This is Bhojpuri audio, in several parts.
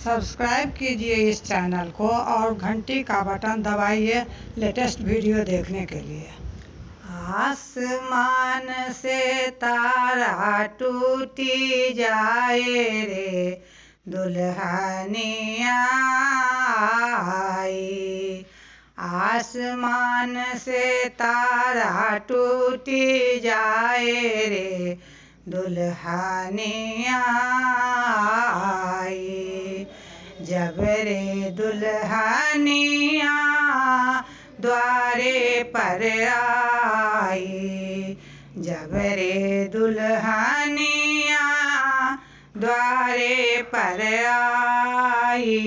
सब्सक्राइब कीजिए इस चैनल को और घंटी का बटन दबाइए लेटेस्ट वीडियो देखने के लिए। आसमान से तारा टूटी जाए रे दुल्हनिया आई। आसमान से तारा टूटी जाए रे दुल्हनिया आई। जब रे दुल्हनिया द्वारे पर आई। जब रे दुल्हनिया द्वारे पर आई।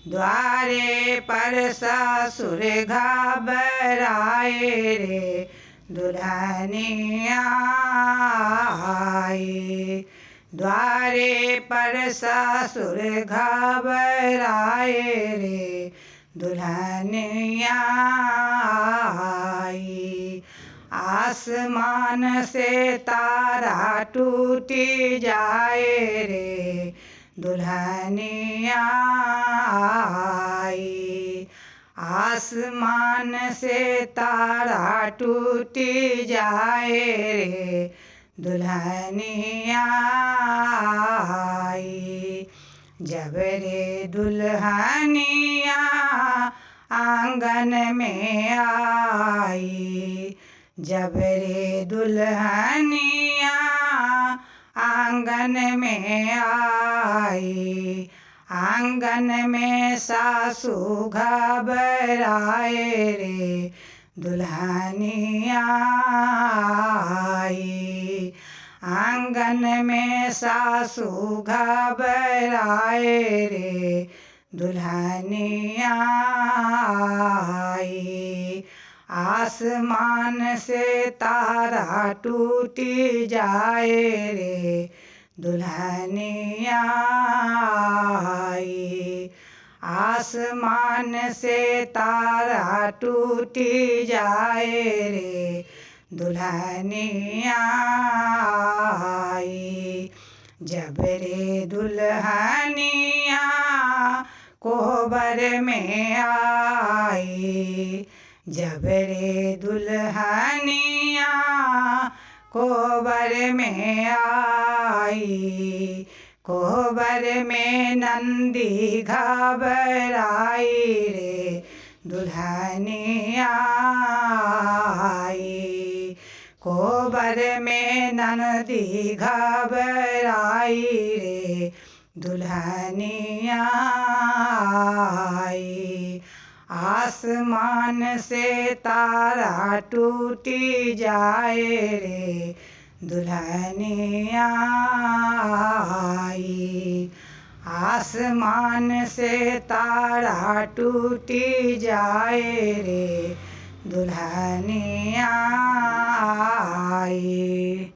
द्वारे पर ससुर घबराए रे दुल्हनिया आई। द्वारे पर ससुर घबराए रे दुल्हनिया आई। आसमान से तारा टूटी जाए रे दुल्हनिया आई। आसमान से तारा टूटी जाए रे दुल्हनिया आई। जब रे दुल्हनिया आंगन में आई। जब रे दुल्हनिया आंगन में आई। आंगन में सासू घबराए रे दुल्हनिया आई। आंगन में सासू घबराए रे दुल्हनिया आई। आसमान से तारा टूटी जाए रे दुल्हनिया आई। आसमान से तारा टूटी जाए रे दुल्हनिया आई। जब रे दुल्हनिया कोहबर में आई। जब रे दुल्हनिया कोहबर में आई। कोहबर में नंदी घबराई रे दुल्हनिया आई। कोहबर में नंदी घबराई रे दुल्हनिया आई। आसमान से तारा टूटी जाए रे दुल्हनिया आई। आसमान से तारा टूटी जाए रे दुल्हनिया आई।